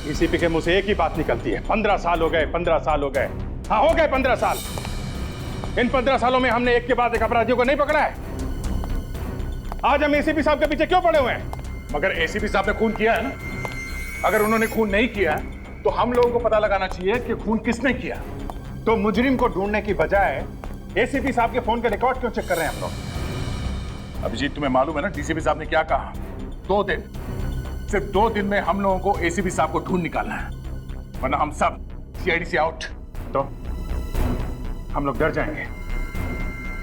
DCP के मुंह से एक ही बात निकलती है, 15 साल हो गए, 15 साल हो गए। हाँ, हो गए 15 साल। इन 15 सालों में हमने एक के बाद एक अपराधियों को नहीं पकड़ा है। आज हम एसीपी साहब के पीछे क्यों पड़े हुए हैं? मगर एसीपी साहब ने खून किया है ना। अगर उन्होंने खून नहीं किया तो हम लोगों को पता लगाना चाहिए कि खून किसने किया। तो मुजरिम को ढूंढने की बजाय एसीपी साहब के फोन के रिकॉर्ड क्यों चेक कर रहे हैं हम लोग? अभिजीत, तुम्हें मालूम है ना डीसीपी साहब ने क्या कहा? 2 दिन, सिर्फ 2 दिन में हम लोगों को एसीपी साहब को ढूंढ निकालना है, वरना हम सब सीआईडी से आउट। तो हम लोग डर जाएंगे।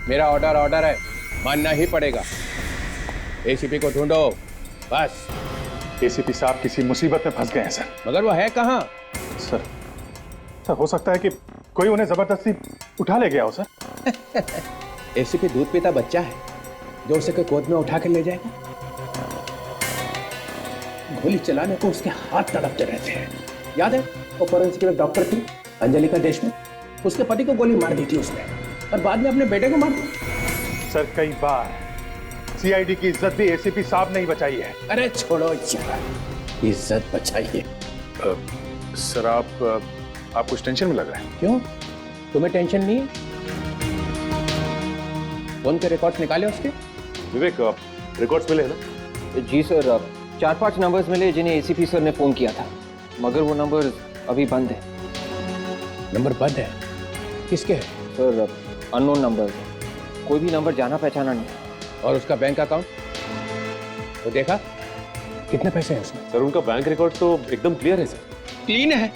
मेरा ऑर्डर है, मानना ही पड़ेगा। एसीपी को ढूंढो, बस। एसीपी साहब किसी मुसीबत में फंस गए हैं सर। मगर वो है कहाँ? सर हो सकता है कि कोई उन्हें जबरदस्ती उठा ले गया हो सर। एसीपी दूध पीता बच्चा है जो उसे कोई गोद में उठा कर ले जाएगा। गोली चलाने को उसके हाथ तड़पते रहते हैं। याद है वो फोरेंसिक डॉक्टर थी अंजलिका देशमुख, उसके पति को गोली मार दी थी उसने, और बाद में अपने बेटे को मार दिया। सर कई बार सीआईडी की इज्जत भी एसीपी साहब ने ही बचाई है। अरे छोड़ो यार, इज्जत बचाइए। सर आप कुछ टेंशन में लग रहे हैं। क्यों, तुम्हें टेंशन नहीं है? फोन के रिकॉर्ड्स निकाले उसके? विवेक, रिकॉर्ड्स मिले ना? जी सर, 4-5 नंबर्स मिले जिन्हें एसीपी सर ने फोन किया था, मगर वो नंबर अभी बंद है। नंबर बंद है? किसके है? सर अननोन नंबर, कोई भी नंबर जाना पहचाना नहीं। और उसका बैंक अकाउंट वो देखा? कितने पैसे हैं उसमें? सर उनका बैंक रिकॉर्ड तो एकदम क्लियर है सर। क्लीन है।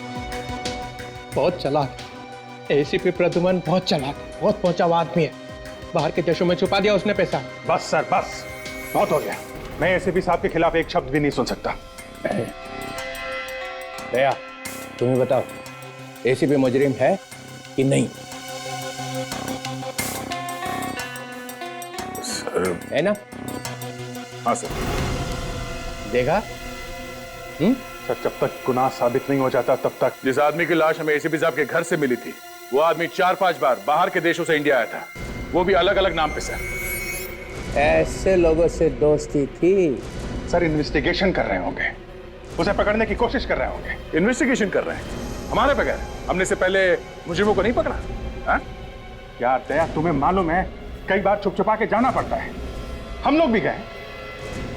बहुत चालाक एसीपी प्रद्युमन, बहुत चालाक, बहुत पहुंचा हुआ आदमी है। बाहर के देशों में छुपा दिया उसने पैसा। बस सर बस, बहुत हो गया। मैं एसीपी साहब के खिलाफ एक शब्द भी नहीं सुन सकता। दया, तुम्हें बताओ, एसीपी मुजरिम है कि नहीं? सर है ना? हाँ सर। देखा? सर जब तक गुनाह साबित नहीं हो जाता तब तक। जिस आदमी की लाश हमें एसीपी साहब के घर से मिली थी, वो आदमी 4-5 बार बाहर के देशों से इंडिया आया था, वो भी अलग अलग नाम पे सर। ऐसे लोगों से दोस्ती थी? सर इन्वेस्टिगेशन कर रहे होंगे, उसे पकड़ने की कोशिश कर रहे होंगे। इन्वेस्टिगेशन कर रहे हैं हमारे बगैर? हमने से पहले मुजरिमों को नहीं पकड़ा? हाँ? यार दया, तुम्हें मालूम है कई बार छुप छुपा के जाना पड़ता है। हम लोग भी गए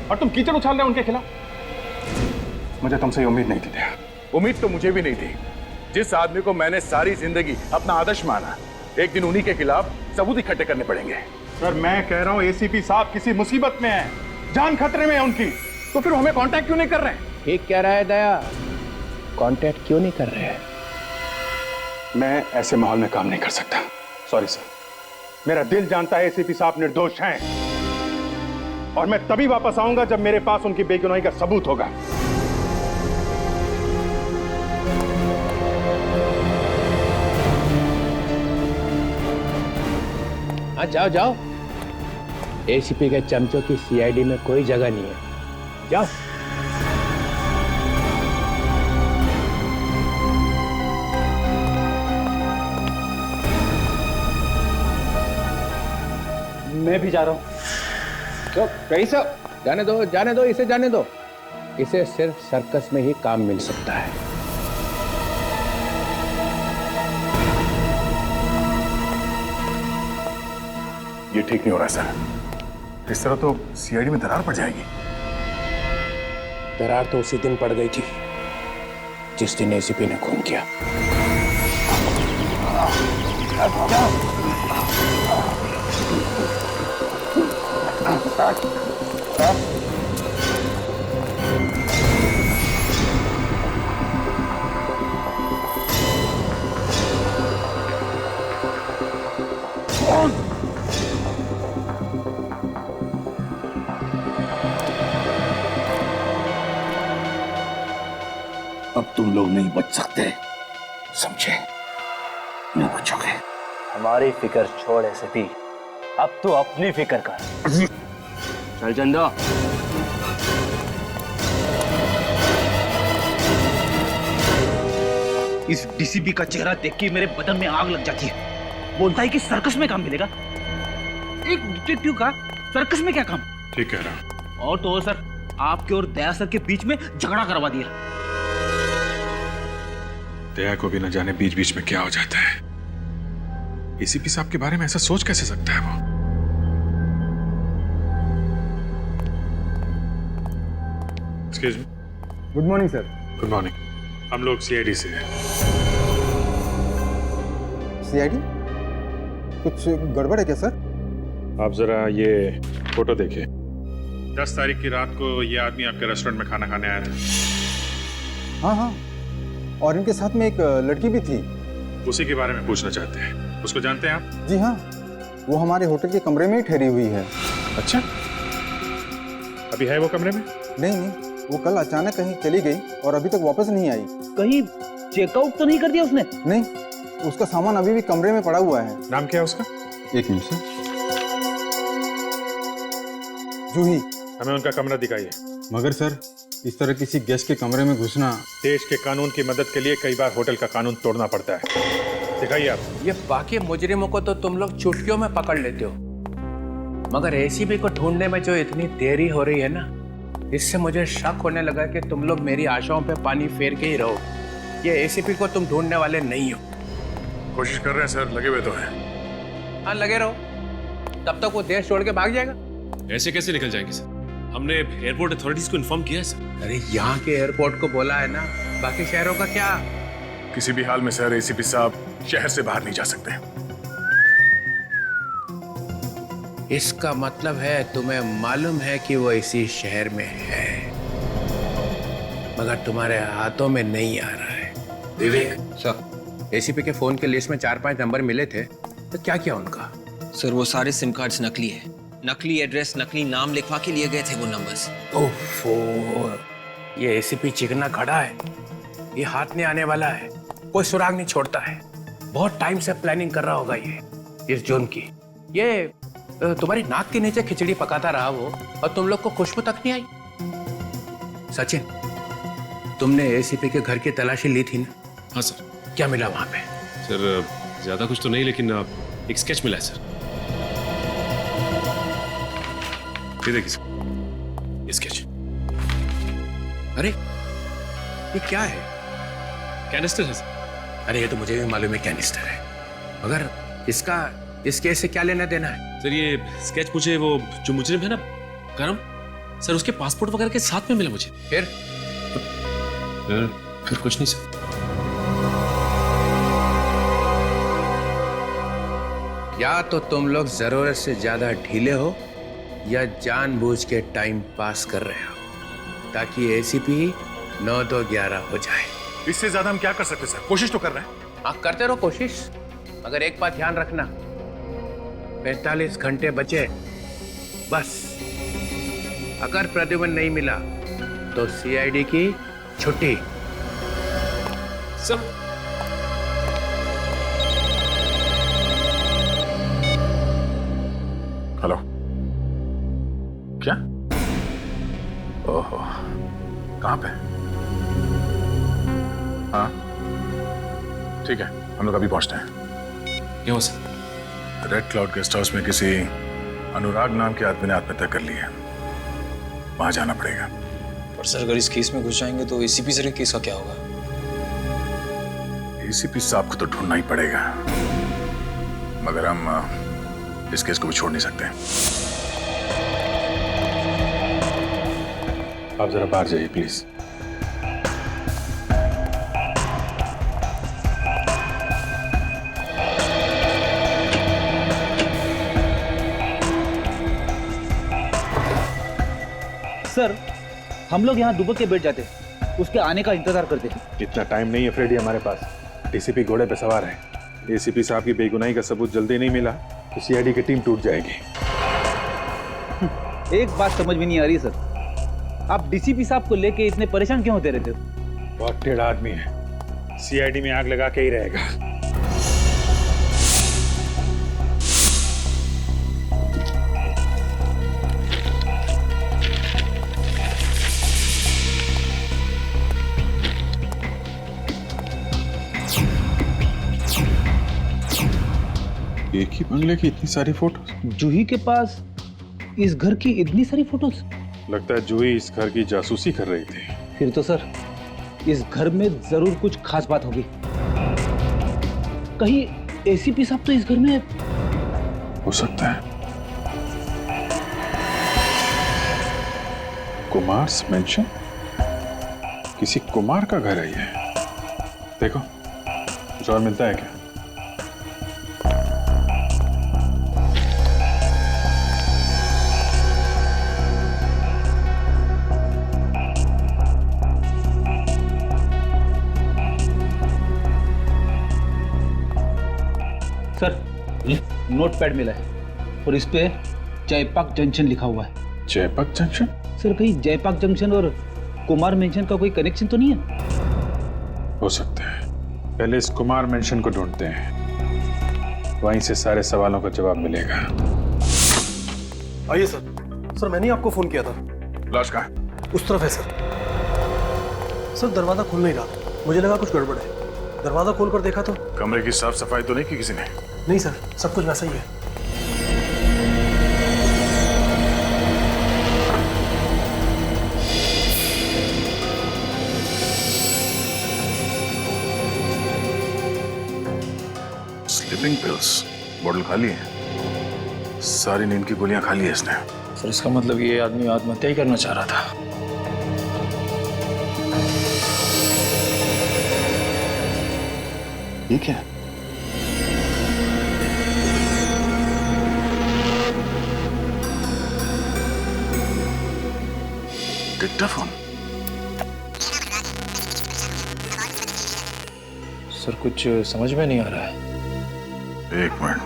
और तुम कीचड़ उछाल रहे हो उनके खिलाफ। मुझे तुमसे ये उम्मीद नहीं थी दया। उम्मीद तो मुझे भी नहीं थी। जिस आदमी को मैंने सारी जिंदगी अपना आदर्श माना, एक दिन उन्हीं के खिलाफ सबूत इकट्ठे करने पड़ेंगे। सर मैं कह रहा हूँ एसीपी साहब किसी मुसीबत में है, जान खतरे में है उनकी, तो फिर हमें कांटेक्ट क्यों नहीं कर रहे हैं? ठीक कह रहा है दया, कांटेक्ट क्यों नहीं कर रहे हैं? मैं ऐसे माहौल में काम नहीं कर सकता। सॉरी सर, मेरा दिल जानता है एसीपी साहब निर्दोष हैं, और मैं तभी वापस आऊंगा जब मेरे पास उनकी बेगुनाही का सबूत होगा। हाँ जाओ जाओ, एसीपी के चमचों की सीआईडी में कोई जगह नहीं है, जाओ। मैं भी जा रहा हूँ। तो कैसा? जाने दो, जाने दो, इसे जाने दो। इसे सिर्फ सर्कस में ही काम मिल सकता है। ये ठीक नहीं हो रहा सर। इस तरह तो सीआईडी में दरार पड़ जाएगी। दरार तो उसी दिन पड़ गई थी जिस दिन एसीपी ने खून किया। अब तुम लोग नहीं बच सकते, समझे? नहीं बचोगे। हमारी फिक्र छोड़ ऐसे भी, अब तू अपनी फिक्र कर। चल चंदा। इस डीसीपी का चेहरा देख के मेरे बदन में आग लग जाती है। बोलता है कि सर्कस में काम मिलेगा। एक डिटेक्टिव का सर्कस में क्या काम? ठीक कह रहा। और तो और सर, आपके और दया सर के बीच में झगड़ा करवा दिया। दया को भी न जाने बीच बीच में क्या हो जाता है। एसीपी साहब के बारे में ऐसा सोच कैसे सकता है वो? Excuse me. Good morning sir. Good morning. हम लोग सीआईडी से हैं। सीआईडी? कुछ गड़बड़ है क्या सर? आप जरा ये फोटो देखिए। 10 तारीख की रात को ये आदमी आपके रेस्टोरेंट में खाना खाने आया था। हाँ हाँ, और इनके साथ में एक लड़की भी थी। उसी के बारे में पूछना चाहते हैं। उसको जानते हैं आप? जी हाँ, वो हमारे होटल के कमरे में ही ठहरी हुई है। अच्छा, अभी है वो कमरे में? नहीं, वो कल अचानक कहीं चली गई और अभी तक वापस नहीं आई। कहीं चेकआउट तो नहीं कर दिया उसने? नहीं, उसका सामान अभी भी कमरे में पड़ा हुआ है। नाम क्या है उसका? एक मिनट सर। जूही। हमें उनका कमरा दिखाइए। मगर सर, इस तरह किसी गेस्ट के कमरे में घुसना। देश के कानून की मदद के लिए कई बार होटल का कानून तोड़ना पड़ता है। दिखाइए आप। ये बाकी मुजरिमों को तो तुम लोग चुटकियों में पकड़ लेते हो, मगर एसीपी को ढूंढने में जो इतनी देरी हो रही है ना, इससे मुझे शक होने लगा कि तुम लोग मेरी आशाओं पे पानी फेर के ही रहो। ये एसीपी को तुम ढूंढने वाले नहीं हो। कोशिश कर रहे हैं सर, लगे हुए तो हैं। हाँ, लगे रहो, तब तक वो देश छोड़ के भाग जाएगा। ऐसे कैसे निकल जाएंगे सर? हमने एयरपोर्ट अथॉरिटीज को इन्फॉर्म किया है सर। अरे यहाँ के एयरपोर्ट को बोला है ना, बाकी शहरों का क्या? किसी भी हाल में सर एसीपी साहब शहर से बाहर नहीं जा सकते। इसका मतलब है तुम्हें मालूम है कि वो इसी शहर में है, मगर तुम्हारे हाथों में नहीं आ रहा है। विवेक सर। एसीपी के फोन के लिस्ट में 4-5 नंबर मिले थे, तो क्या किया उनका? सर वो सारे सिम कार्ड्स नकली है, नकली एड्रेस, नकली नाम लिखवा के लिए गए थे वो नंबर्स। ओफो, ये एसीपी चिकना खड़ा है, ये हाथ नहीं आने वाला है, कोई सुराग नहीं छोड़ता है। बहुत टाइम से प्लानिंग कर रहा होगा ये इस जुर्म की। ये तुम्हारी नाक के नीचे खिचड़ी पकाता रहा वो, और तुम लोग को खुशबू तक नहीं आई। सचिन, तुमने एसीपी के घर की तलाशी ली थी ना? हाँ सर। क्या मिला वहां पे? सर ज्यादा कुछ तो नहीं, लेकिन एक स्केच मिला है सर। ये देखिए सर, ये स्केच। अरे ये क्या है? कैनिस्टर है सर। अरे ये तो मुझे भी मालूम है कैनिस्टर है, मगर इस केस से क्या लेना देना है? सर ये स्केच मुझे वो जो मुजरिम है ना करम सर, उसके पासपोर्ट वगैरह के साथ में मिला मुझे। फिर कुछ नहीं सर। या तो तुम लोग जरूरत से ज्यादा ढीले हो, या जानबूझ के टाइम पास कर रहे हो, ताकि एसीपी 9-2-11 हो जाए। इससे ज्यादा हम क्या कर सकते सर? कोशिश तो कर रहे हैं। हाँ, करते रहो कोशिश, मगर एक बात ध्यान रखना, 45 घंटे बचे बस। अगर प्रद्युमन नहीं मिला तो सीआईडी की छुट्टी। सर हेलो, क्या? ओहो, कहाँ पे? हाँ ठीक है, हम लोग अभी पहुंचते हैं। क्या हुआ sir? Red cloud guest house में किसी अनुराग नाम के आदमी ने आत्महत्या कर ली है, वहां जाना पड़ेगा। पर सर अगर इस केस में घुस जाएंगे तो एसीपी सर के केस का क्या होगा? एसीपी साहब को तो ढूंढना ही पड़ेगा, मगर हम इस केस को भी छोड़ नहीं सकते। आप जरा बाहर जाइए प्लीज। सर हम लोग यहाँ दुबक के बैठ जाते, उसके आने का इंतजार करते। इतना टाइम नहीं है फ्रेडी हमारे पास। डीसीपी घोड़े पे सवार है। एसीपी साहब की बेगुनाही का सबूत जल्दी नहीं मिला तो सीआईडी की टीम टूट जाएगी। एक बात समझ में नहीं आ रही सर, आप डीसीपी साहब को लेके इतने परेशान क्यों होते रहते हो? बहुत टेढ़ा आदमी है, सीआईडी में आग लगा के ही रहेगा। एक ही बंगले की इतनी सारी फोटोज? जूही के पास इस घर की इतनी सारी फोटोज? लगता है जूही इस घर की जासूसी कर रही थी। फिर तो सर इस घर में जरूर कुछ खास बात होगी। कहीं एसीपी साहब तो इस घर में हो सकता है। कुमार्स मेंशन, किसी कुमार का घर है ये। देखो कुछ और मिलता है क्या? सर नोट पैड मिला है और इस पे जयपाक जंक्शन लिखा हुआ है। जयपाक जंक्शन? सर कहीं जयपाक जंक्शन और कुमार मेंशन का कोई कनेक्शन तो नहीं है? हो सकता है। पहले इस कुमार मेंशन को ढूंढते हैं, वहीं से सारे सवालों का जवाब मिलेगा। आइए सर। सर मैंने ही आपको फोन किया था। लाश कहाँ है? उस तरफ है सर। सर दरवाजा खुल नहीं रहा, मुझे लगा कुछ गड़बड़ है। दरवाजा खोलकर देखा तो कमरे की साफ सफाई तो नहीं की किसी ने? नहीं सर, सब कुछ वैसा ही है। स्लीपिंग पिल्स बोतल खाली है, सारी नींद की गोलियां खाली है इसने। सर इसका मतलब ये आदमी आत्महत्या ही करना चाह रहा था। ये क्या? डिक्टाफोन? सर कुछ समझ में नहीं आ रहा है। एक मिनट।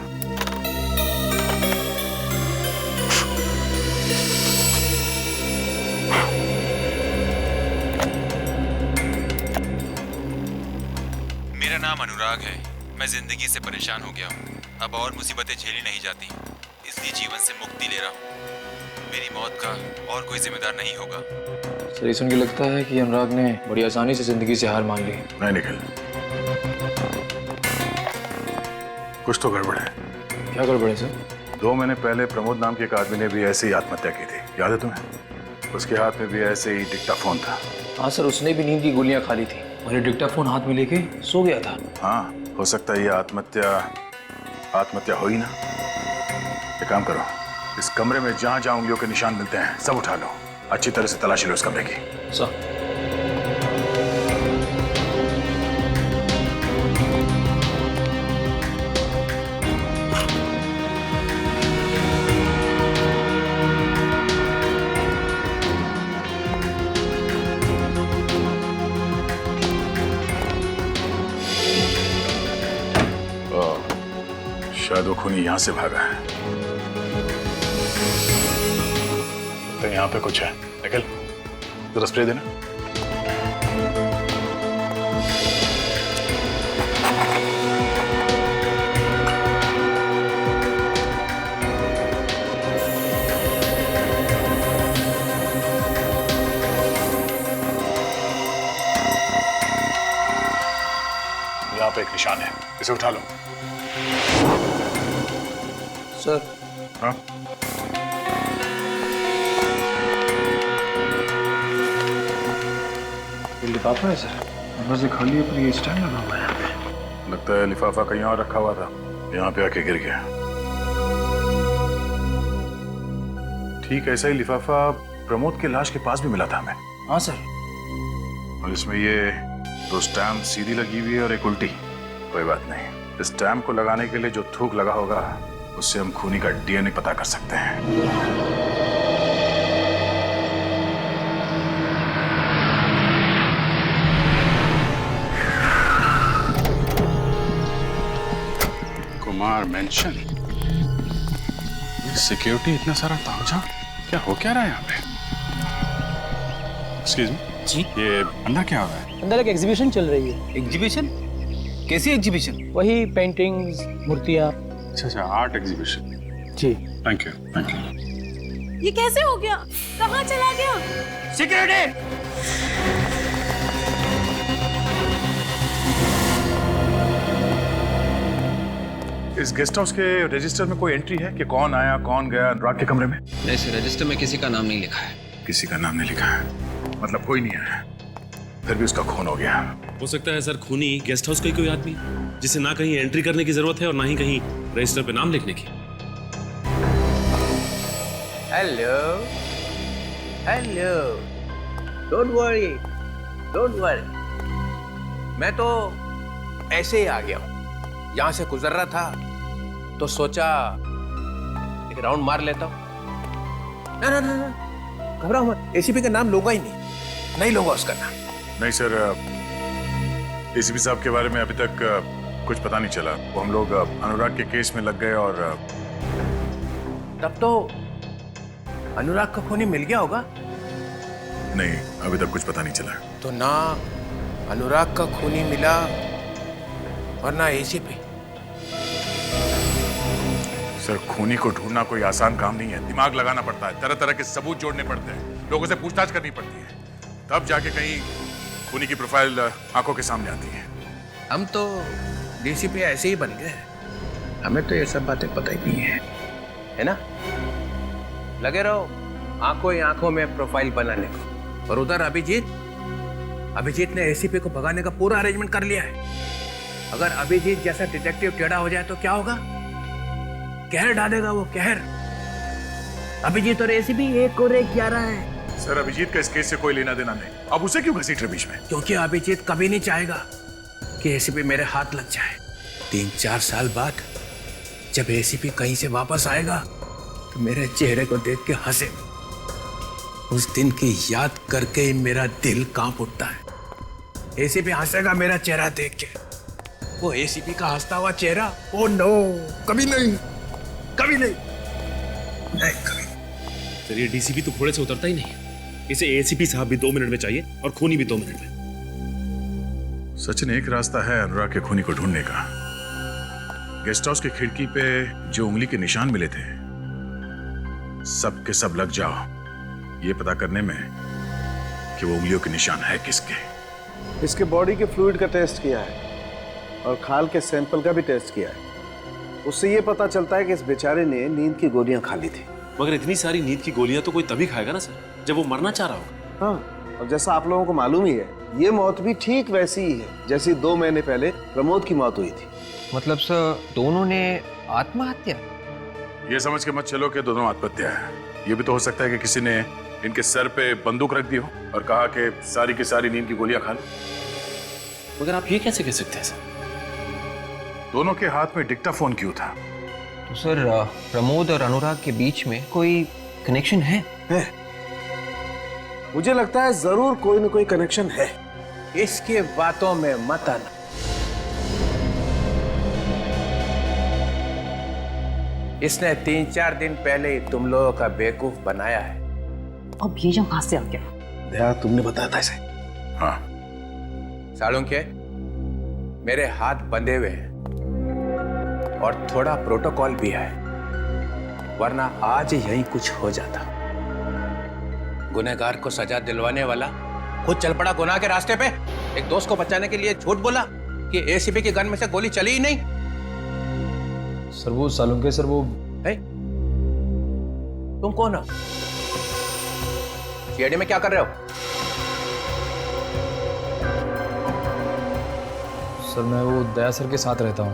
मेरा नाम अनुराग है। मैं जिंदगी से परेशान हो गया हूँ। अब और मुसीबतें झेली नहीं जाती, इसलिए जीवन से मुक्ति ले रहा हूँ। मेरी मौत का और कोई जिम्मेदार नहीं होगा। सर ये सुन के लगता है कि अनुराग ने बड़ी आसानी से जिंदगी से हार मान ली। नहीं निखिल, कुछ तो गड़बड़ है। क्या गड़बड़ है सर? 2 महीने पहले प्रमोद नाम के एक आदमी ने भी ऐसे ही आत्महत्या की थी, याद है तुम्हें? उसके हाथ में भी ऐसे ही डिक्टाफोन था। हाँ सर, उसने भी नींद की गोलियां खा ली थी और ये डिक्टाफोन हाथ में लेके सो गया था। हाँ हो सकता है ये आत्महत्या हो ही ना। एक काम करो, इस कमरे में जहां जहां उंगलियों के निशान मिलते हैं सब उठा लो, अच्छी तरह से तलाशी लो इस कमरे की। सर शायद वो खूनी यहां से भागा है। तो यहाँ पे कुछ है। निकल, जरा स्प्रे देना। यहाँ पे एक निशान है, इसे उठा लो। सर। हाँ? ये लिफाफा है सर, अंदर से खाली है पर ये स्टैंड लगा हुआ है यहाँ पे। लगता है लिफाफा कहीं और रखा हुआ था, यहाँ पे आके गिर गया। ठीक ऐसा ही लिफाफा प्रमोद के लाश के पास भी मिला था हमें। हाँ सर। और इसमें ये 2 स्टैम्प सीधी लगी हुई है और एक उल्टी। कोई बात नहीं, इस स्टैम्प को लगाने के लिए जो थूक लगा होगा उससे हम खूनी का डीएनए पता कर सकते हैं। कुमार मेंशन, सिक्योरिटी इतना सारा तामझाम, क्या हो क्या रहा है यहाँ पे? एक्सक्यूज मी जी, ये अंदर क्या हो रहा है? अंदर एक एग्जीबिशन चल रही है। एग्जीबिशन? कैसी एग्जीबिशन? वही पेंटिंग्स, मूर्तियाँ। अच्छा, आर्ट एग्जीबिशन। जी थैंक यू, थैंक यू। ये कैसे हो गया? कहाँ चला गया? सिक्योरिटी! इस गेस्ट हाउस के रजिस्टर में कोई एंट्री है कि कौन आया कौन गया अनुराग के कमरे में? नहीं सर, रजिस्टर में किसी का नाम नहीं लिखा है। किसी का नाम नहीं लिखा है, मतलब कोई नहीं आया, फिर भी उसका खून हो गया। हो सकता है सर खूनी गेस्ट हाउस का ही कोई आदमी है, जिसे ना कहीं एंट्री करने की जरूरत है और ना ही कहीं रजिस्टर पे नाम लिखने की। Hello hello, don't worry don't worry, मैं तो ऐसे ही आ गया हूं। यहां से गुजर रहा था तो सोचा एक राउंड मार लेता हूं। ना ना ना ना, घबराओ मत, एसीपी का नाम लूंगा ही नहीं लूंगा उसका नाम। नहीं सर, एसीपी साहब के बारे में अभी तक कुछ पता नहीं चला। वो हम लोग अनुराग के केस में लग गए और तब तो अनुराग का खूनी मिल गया होगा। नहीं, अभी तक कुछ पता नहीं चला। तो ना अनुराग का खूनी मिला और ना एसीपी। सर, खूनी को ढूंढना कोई आसान काम नहीं है, दिमाग लगाना पड़ता है, तरह तरह के सबूत जोड़ने पड़ते हैं, लोगों से पूछताछ करनी पड़ती है, तब जाके कहीं खूनी की प्रोफाइल आंखों के सामने आती है। हम तो डीसीपी ऐसे ही बन गए, हमें तो ये सब बातें पता ही नहीं है ना? लगे रहो आंखों ही आंखों में प्रोफाइल बनाने को। और उधर अभिजीत ने एसीपी को भगाने का पूरा अरेंजमेंट कर लिया है। अगर अभिजीत जैसा डिटेक्टिव टेढ़ा हो जाए तो क्या होगा? कहर डालेगा वो, कहर। अभिजीत और एसीपी एक और एक 11 है। सर, अभिजीत का इस केस से कोई लेना देना नहीं, अब उसे क्यों घसीट रहे बीच में? क्योंकि अभिजीत कभी नहीं चाहेगा कि एसीपी मेरे हाथ लग जाए। 3-4 साल बाद जब एसीपी कहीं से वापस आएगा तो मेरे चेहरे को देख के हंसे। उस दिन की याद करके ही मेरा दिल कांप उठता है। एसीपी हंसेगा मेरा चेहरा देख के। वो एसीपी का हंसता हुआ चेहरा, ओ नो, कभी नहीं, कभी नहीं, नहीं कभी। सर, ये डीसीपी तो घोड़े से उतरता ही नहीं है। इसे एसीपी साहब भी 2 मिनट में चाहिए और खूनी भी 2 मिनट में। सचिन, एक रास्ता है अनुराग के खूनी को ढूंढने का। गेस्ट हाउस की खिड़की पे जो उंगली के निशान मिले थे, सब के सब लग जाओ ये पता करने में कि वो उंगलियों के निशान है किसके। इसके बॉडी के फ्लूइड का टेस्ट किया है और खाल के सैंपल का भी टेस्ट किया है। उससे ये पता चलता है कि इस बेचारे ने नींद की गोलियां खा ली थी। मगर इतनी सारी नींद की गोलियां तो कोई तभी खाएगा ना सर, जब वो मरना चाह रहा होगा। हाँ, और जैसा आप लोगों को मालूम ही है, ये मौत भी ठीक वैसी ही है जैसी 2 महीने पहले प्रमोद की मौत हुई थी। मतलब सर, दोनों ने आत्महत्या? ये समझ के मत चलो कि दोनों आत्महत्या है। ये भी तो हो सकता है कि किसी ने इनके सर पे बंदूक रख दी हो और कहा कि सारी की सारी नींद की गोलियां खा लो। मगर आप ये कैसे कह सकते हैं सर? दोनों के हाथ में डिक्टाफोन क्यों था? तो सर, प्रमोद और अनुराग के बीच में कोई कनेक्शन है? मुझे लगता है जरूर कोई ना कोई कनेक्शन है। इसके बातों में मत आना। इसने 3-4 दिन पहले ही तुम लोगों का बेवकूफ बनाया है। अब ये जो कहां से आ गया? दया, तुमने बताया था इसे? हाँ। सालुंके, मेरे हाथ बंधे हुए हैं और थोड़ा प्रोटोकॉल भी है, वरना आज यही कुछ हो जाता। गुनहगार को सजा दिलवाने वाला खुद चल पड़ा गुनाह के रास्ते पे। एक दोस्त को बचाने के लिए झूठ बोला कि एसीपी के गन में से गोली चली ही नहीं। सर, वो सालुंके सर, वो है? तुम कौन हो? सीआईडी में क्या कर रहे हो? सर, मैं वो दया सर के साथ रहता हूँ।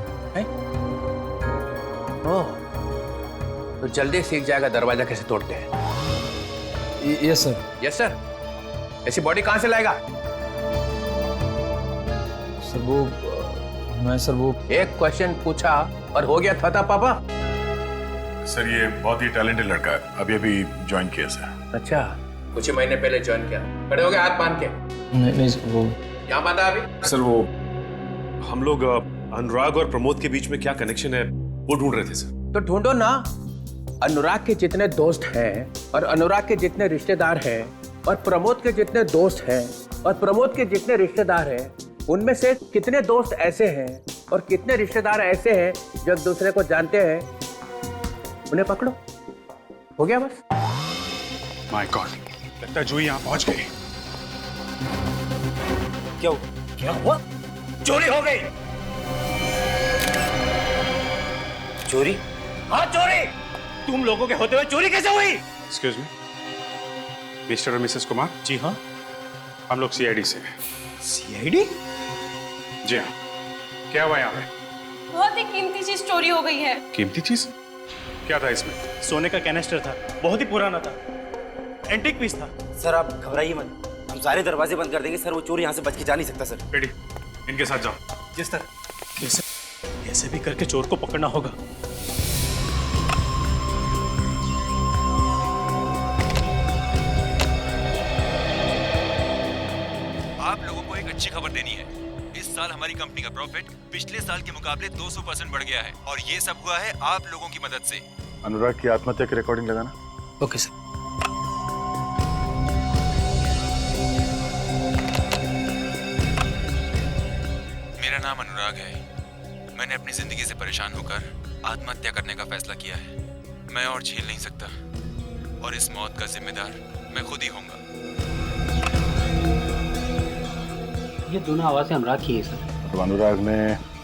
ओह, तो जल्दी सीख जाएगा दरवाजा कैसे तोड़ते हैं। Yes sir. Yes sir. ऐसी बॉडी कहां से लाएगा? सर, वो मैं सर, वो एक क्वेश्चन पूछा और हो गया था पापा। सर, ये बहुत ही टैलेंटेड लड़का है, अभी अभी ज्वाइन किया सर। अच्छा, कुछ ही महीने पहले ज्वाइन किया। खड़े हो गए हाथ बांध के? नहीं वो यहाँ बांधा अभी? सर, वो हम लोग अनुराग और प्रमोद के बीच में क्या कनेक्शन है वो ढूंढ रहे थे सर। तो ढूंढो ना। अनुराग के जितने दोस्त हैं और अनुराग के जितने रिश्तेदार हैं और प्रमोद के जितने दोस्त हैं और प्रमोद के जितने रिश्तेदार हैं, उनमें से कितने दोस्त ऐसे हैं और कितने रिश्तेदार ऐसे हैं जो एक दूसरे को जानते हैं, उन्हें पकड़ो। हो गया बस। माय गॉड, लगता है जूही यहाँ पहुंच गई। क्या हुआ? चोरी हो गई। चोरी? हाँ, चोरी। तुम लोगों के होते हुए चोरी कैसे हुई? एक्सक्यूज मी, मिस्टर और मिसेस कुमार। जी हाँ। हम लोग सीआईडी से हैं। सीआईडी? जी हाँ, क्या हुआ यहाँ पे? बहुत ही कीमती चीज चोरी हो गई है। कीमती चीज? क्या था इसमें? सोने का कैनिस्टर था, बहुत ही पुराना था, एंटीक पीस था। सर आप घबराइए मत, हम सारे दरवाजे बंद कर देंगे सर। वो चोर यहाँ से बच के जा नहीं सकता सर। रेडी, इनके साथ जाओ। जी सर। कैसे भी करके चोर को पकड़ना होगा। आप लोगों को एक अच्छी खबर देनी है। इस साल हमारी कंपनी का प्रॉफिट पिछले साल के मुकाबले 200% बढ़ गया है और ये सब हुआ है आप लोगों की मदद से। अनुराग की आत्महत्या की रिकॉर्डिंग लगाना। Okay sir. मेरा नाम अनुराग है। मैंने अपनी जिंदगी से परेशान होकर आत्महत्या करने का फैसला किया है। मैं और झेल नहीं सकता और इस मौत का जिम्मेदार मैं खुद ही होऊंगा। ये दोनों आवाजें अनुराग की है सर। तो अनुराग ने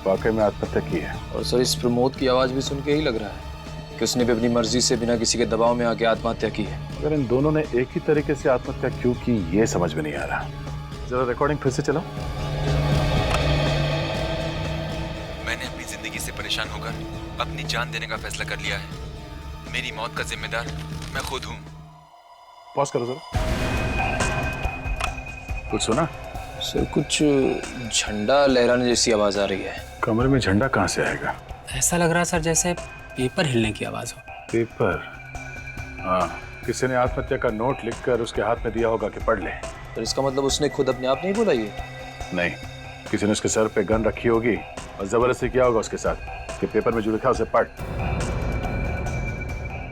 वाकई में आत्महत्या की है। और सर इस प्रमोद की आवाज़ भी सुन के ही लग रहा है कि उसने भी अपनी मर्जी से बिना किसी के दबाव में आके आत्महत्या की है। अगर इन दोनों ने एक ही तरीके से आत्महत्या क्यों की ये समझ में नहीं आ रहा। जरा रिकॉर्डिंग फिर से चलाओ। मैंने अपनी जिंदगी से परेशान होकर अपनी जान देने का फैसला कर लिया है। मेरी मौत का जिम्मेदार मैं खुद हूँ। पॉज करो जरा। कुछ सुना? सर कुछ झंडा लहराने जैसी आवाज आ रही है। कमरे में झंडा कहाँ से आएगा? ऐसा लग रहा सर जैसे पेपर हिलने की आवाज हो। पेपर? हाँ, किसी ने आत्महत्या का नोट लिखकर उसके हाथ में दिया होगा कि पढ़ ले। तो इसका मतलब उसने खुद अपने आप नहीं बोला ये? नहीं, किसी ने उसके सर पे गन रखी होगी और जबरदस्ती किया होगा उसके साथ कि पेपर में जो लिखा उसे पढ़।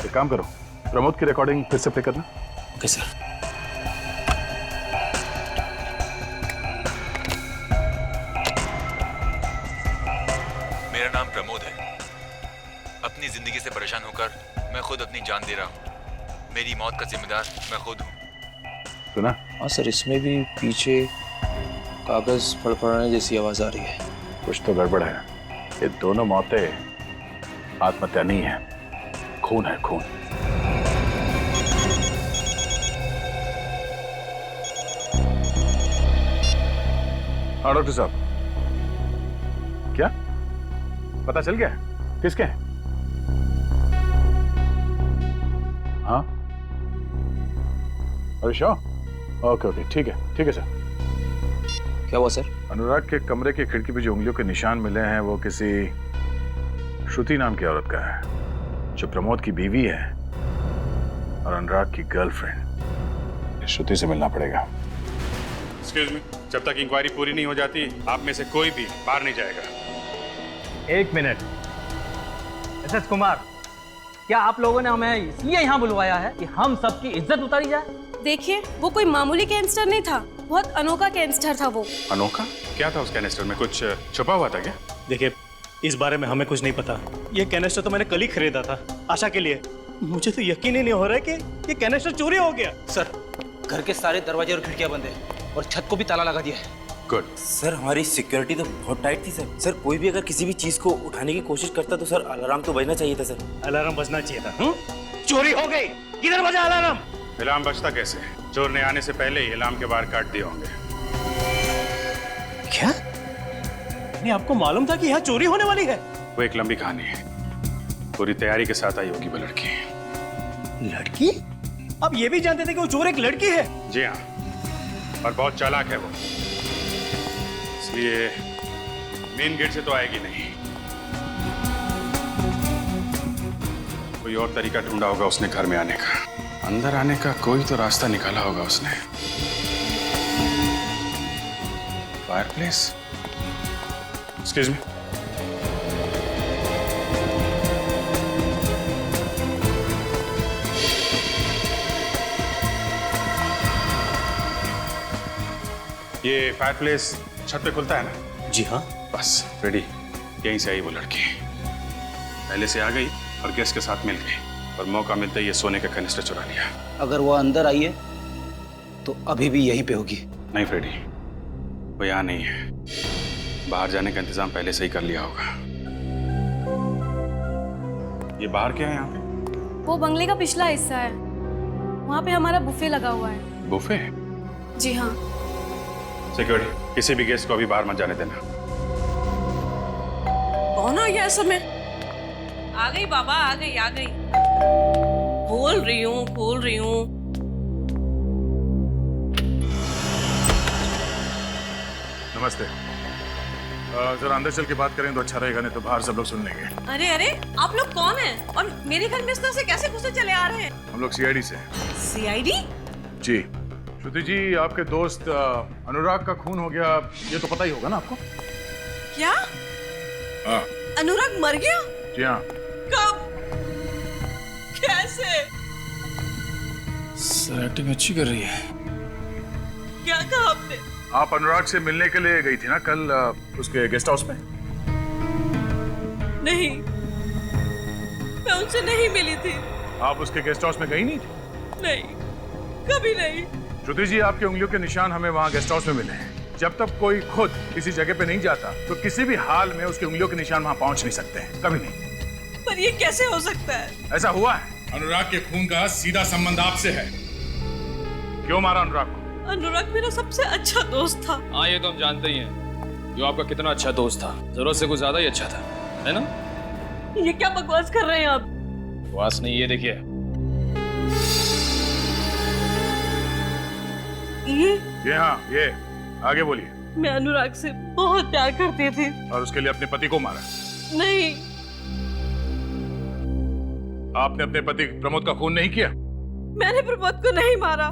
एक काम करो, प्रमोद की रिकॉर्डिंग फिर से प्ले करना। Okay sir. मेरा नाम प्रमोद है। अपनी जिंदगी से परेशान होकर मैं खुद अपनी जान दे रहा हूँ। मेरी मौत का जिम्मेदार मैं खुद हूँ। सुना? हाँ सर, इसमें भी पीछे कागज फड़फड़ाने जैसी आवाज आ रही है। कुछ तो गड़बड़ है। ये दोनों मौतें आत्महत्या नहीं है, खून है, खून। हाँ डॉक्टर साहब, क्या पता चल गया किसके हैं? हाँ, अरे श्योर। ओके ओके, ठीक है सर। क्या हुआ सर? अनुराग के कमरे की खिड़की पे जो उंगलियों के निशान मिले हैं वो किसी श्रुति नाम की औरत का है, जो प्रमोद की बीवी है और अनुराग की गर्लफ्रेंड। श्रुति से मिलना पड़ेगा। एक्सक्यूज मी, जब तक इंक्वायरी पूरी नहीं हो जाती आप में से कोई भी बाहर नहीं जाएगा। एक मिनट। एसएस कुमार, क्या आप लोगों ने हमें इसलिए यहाँ बुलवाया है कि हम सबकी इज्जत उतारी जाए? देखिए, वो कोई मामूली कैंसटर नहीं था, बहुत अनोखा कैंसटर था वो। अनोखा? क्या था उस कैनिस्टर में? कुछ छुपा हुआ था क्या? देखिए, इस बारे में हमें कुछ नहीं पता। ये कैनिस्टर तो मैंने कल ही खरीदा था आशा के लिए। मुझे तो यकीन ही नहीं हो रहा है कि ये कैनिस्टर चोरी हो गया। सर, घर के सारे दरवाजे और खिड़कियां बंद है और छत को भी ताला लगा दिया है। गुड। सर हमारी सिक्योरिटी तो बहुत टाइट थी सर। सर कोई भी अगर किसी भी चीज को उठाने की कोशिश करता तो सर अलार्म तो बजना चाहिए था सर। अलार्म बजना चाहिए था। चोरी हो गई, किधर बजा अलार्म? अलार्म बजता कैसे? चोर ने आने से पहले ही अलार्म के बाहर काट दिए होंगे। क्या? नहीं, आपको मालूम था कि यहाँ चोरी होने वाली है? वो एक लंबी कहानी है, पूरी तैयारी के साथ आई होगी वो लड़की। लड़की? आप ये भी जानते थे कि वो चोर एक लड़की है? जी हाँ, और बहुत चालाक है वो, इसलिए मेन गेट से तो आएगी नहीं। कोई और तरीका ढूंढा होगा उसने घर में आने का। अंदर आने का कोई तो रास्ता निकाला होगा उसने। फायरप्लेस? Excuse me. ये फायरप्लेस छत पे खुलता है ना? जी हाँ। बस रेडी, यहीं से आई वो लड़की। पहले से आ गई और गेस्ट के साथ मिल गई और मौका मिलते ही ये सोने का कैनिस्टर चुरा लिया। अगर वो अंदर आई है तो अभी भी यहीं पे होगी। नहीं फ्रेडी, वो यहाँ नहीं है। बाहर जाने का इंतजाम पहले से ही कर लिया होगा। ये बाहर क्या है यहाँ पे? वो बंगले का पिछला हिस्सा है, वहाँ पे हमारा बुफे लगा हुआ है। बुफे? जी हाँ। सिक्योरिटी, किसी भी गेस्ट को अभी बाहर मत जाने देना। कौन आ गया इस समय? आ गई बाबा, आ गई आ गई। खोल रही हूँ। नमस्ते। जरा अंदर चल के बात करें तो अच्छा रहेगा, नहीं तो बाहर सब लोग सुन लेंगे। अरे अरे, आप लोग कौन हैं? और मेरे घर में इस तरह से कैसे घुसे चले आ रहे हैं? हम लोग सीआईडी से। सीआईडी? जी। श्रुति जी, आपके दोस्त अनुराग का खून हो गया, ये तो पता ही होगा ना आपको? क्या? हाँ। अनुराग मर गया? जी हाँ। कब? कैसे? सर एक्टिंग अच्छी कर रही है। क्या कहा आपने? आप अनुराग से मिलने के लिए गई थी ना कल उसके गेस्ट हाउस में? नहीं, मैं उनसे नहीं मिली थी। आप उसके गेस्ट हाउस में गई नहीं थी? नहीं, कभी नहीं। श्रुति जी, आपकी उंगलियों के निशान हमें वहाँ गेस्ट हाउस में मिले हैं। जब तक कोई खुद किसी जगह पे नहीं जाता तो किसी भी हाल में उसकी उंगलियों के निशान वहाँ पहुँच नहीं सकते हैं, कभी नहीं। पर ये कैसे हो सकता है? ऐसा हुआ है। अनुराग के खून का सीधा संबंध आपसे है। क्यों मारा अनुराग को? अनुराग मेरा सबसे अच्छा दोस्त था। हाँ, ये तो हम जानते ही हैं, जो आपका कितना अच्छा दोस्त था, जरूरत से कुछ ज्यादा ही अच्छा था, है ना? ये क्या बकवास कर रहे हैं आप? बकवास नहीं, ये देखिए। ये हाँ, ये आगे बोलिए। मैं अनुराग से बहुत प्यार करती थी। और उसके लिए अपने पति को मारा? नहीं। आपने अपने पति प्रमोद का खून नहीं किया? मैंने प्रमोद को नहीं मारा,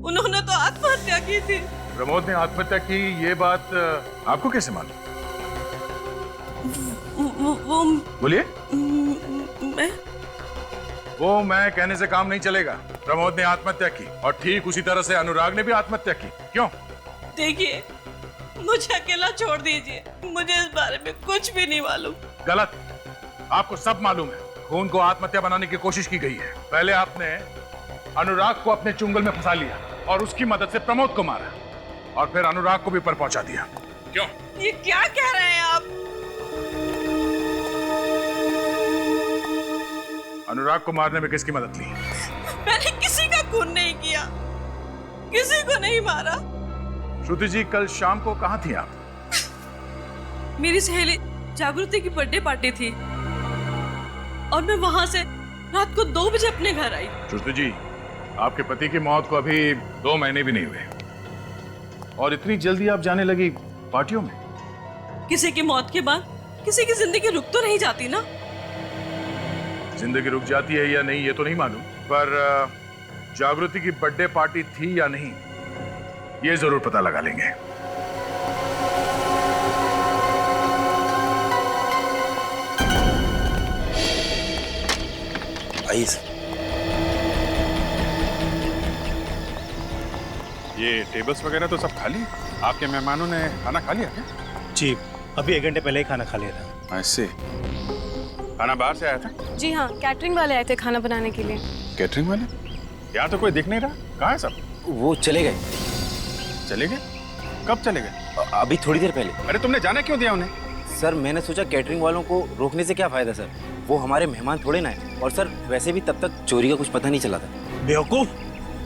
उन्होंने तो आत्महत्या की थी। प्रमोद ने आत्महत्या की, ये बात आपको कैसे मालूम? वो बोलिए। मैं वो मैं कहने से काम नहीं चलेगा। प्रमोद ने आत्महत्या की और ठीक उसी तरह से अनुराग ने भी आत्महत्या की। क्यों? देखिए, मुझे अकेला छोड़ दीजिए, मुझे इस बारे में कुछ भी नहीं मालूम। गलत, आपको सब मालूम है। खून को आत्महत्या बनाने की कोशिश की गई है। पहले आपने अनुराग को अपने चुंगल में फंसा लिया और उसकी मदद से प्रमोद को मारा और फिर अनुराग को भी पर पहुंचा दिया। क्यों? ये क्या कह रहे हैं आप? अनुराग को मारने में किसकी मदद ली? मैंने किसी का खून नहीं किया, किसी को नहीं मारा। श्रुति जी, कल शाम को कहाँ थी आप? मेरी सहेली जागृति की बर्थडे पार्टी थी और मैं वहां से रात को 2 बजे अपने घर आई। श्रुति जी, आपके पति की मौत को अभी 2 महीने भी नहीं हुए और इतनी जल्दी आप जाने लगी पार्टियों में? किसी की मौत के बाद किसी की जिंदगी रुक तो नहीं जाती ना। जिंदगी रुक जाती है या नहीं ये तो नहीं मालूम, पर जागृति की बर्थडे पार्टी थी या नहीं ये जरूर पता लगा लेंगे। ये टेबल्स वगैरह तो सब खाली? आपके मेहमानों ने खाना खा लिया क्या? जी, अभी 1 घंटे पहले ही खाना खा लिया था। ऐसे खाना बाहर से आया था? जी हाँ, कैटरिंग वाले आए थे खाना बनाने के लिए। कैटरिंग वाले? यहाँ तो कोई दिख नहीं रहा, कहाँ है सब? वो चले गए। चले गए? कब चले गए? अभी थोड़ी देर पहले। अरे तुमने जाने क्यों दिया उन्हें? सर, मैंने सोचा कैटरिंग वालों को रोकने से क्या फायदा सर, वो हमारे मेहमान थोड़े ना है। और सर, वैसे भी तब तक चोरी का कुछ पता नहीं चला था। बेवकूफ,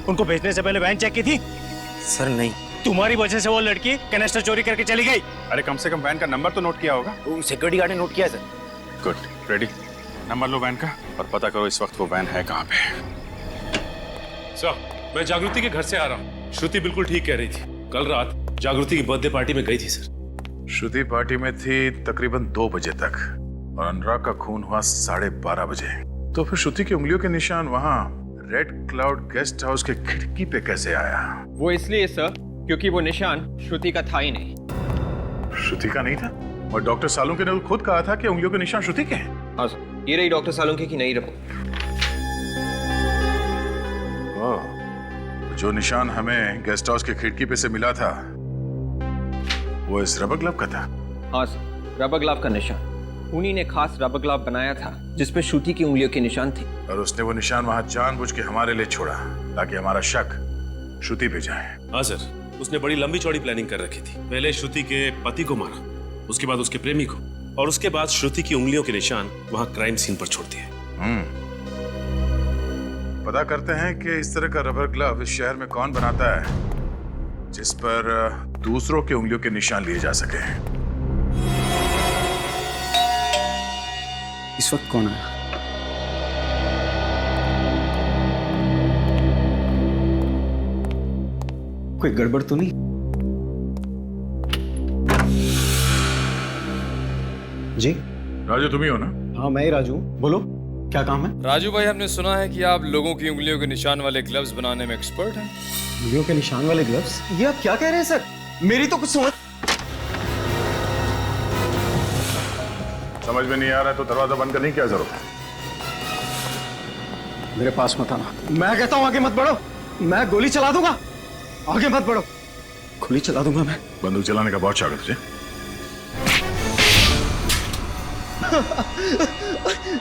उनको भेजने से पहले वैन चेक की थी? सर नहीं। तुम्हारी वजह से वो लड़की कैनेस्टर चोरी करके चली गई। अरे कम से कम वैन का नंबर तो नोट किया होगा। सिक्योरिटी गार्ड ने नोट किया है सर। Good, ready. नंबर लो वैन का और पता करो इस वक्त वो वैन है कहाँ पे। सर, मैं जागृति के घर से आ रहा हूँ। श्रुति बिल्कुल ठीक कह रही थी, कल रात जागृति की बर्थडे पार्टी में गई थी सर। श्रुति पार्टी में थी तकरीबन 2 बजे तक और अनुराग का खून हुआ 12:30 बजे। तो फिर श्रुति की उंगलियों के निशान वहाँ रेड क्लाउड गेस्ट हाउस के खिड़की पे कैसे आया? वो इसलिए सर क्योंकि वो निशान श्रुति का था ही नहीं। श्रुति का नहीं था? और डॉक्टर सालुंके ने खुद कहा था कि उंगलियों के निशान श्रुति के हैं। हाँ सर, ये रही डॉक्टर सालुंके की नई रिपोर्ट। जो निशान हमें गेस्ट हाउस की खिड़की पे से मिला था वो इस रबर ग्लव का था। हाँ सर, रबर ग्लव का निशान। उन्हीं ने खास रबर ग्लव बनाया था जिसपे श्रुति की उंगलियों के निशान थे। और उसने वो निशान वहां जानबूझ के हमारे लिए छोड़ा ताकि हमारा शक श्रुति पे जाए। हाँ सर, उसने बड़ी लंबी चौड़ी प्लानिंग कर रखी थी। पहले श्रुति के पति को मारा, उसके बाद उसके प्रेमी को, और उसके बाद श्रुति की उंगलियों के निशान वहां क्राइम सीन पर छोड़ दिए। पता करते हैं कि इस तरह का रबर ग्लव इस शहर में कौन बनाता है जिस पर दूसरों के उंगलियों के निशान लिए जा सके। इस वक्त कौन आया? कोई गड़बड़ तो नहीं? जी राजू तुम ही हो ना? हाँ मैं ही राजू, बोलो क्या काम है? राजू भाई, हमने सुना है कि आप लोगों की उंगलियों के निशान वाले ग्लव्स बनाने में एक्सपर्ट हैं। उंगलियों के निशान वाले ग्लव्स? ये आप क्या कह रहे हैं सर? मेरी तो कुछ समझ में नहीं आ रहा है तो दरवाजा बंद करने की क्या जरूरत है? मेरे पास मत आना। मैं कहता हूँ आगे मत बढ़ो, मैं गोली चला दूंगा। आगे मत बढ़ो, गोली चला दूंगा मैं। बंदूक चलाने का बहुत शौक है तुझे?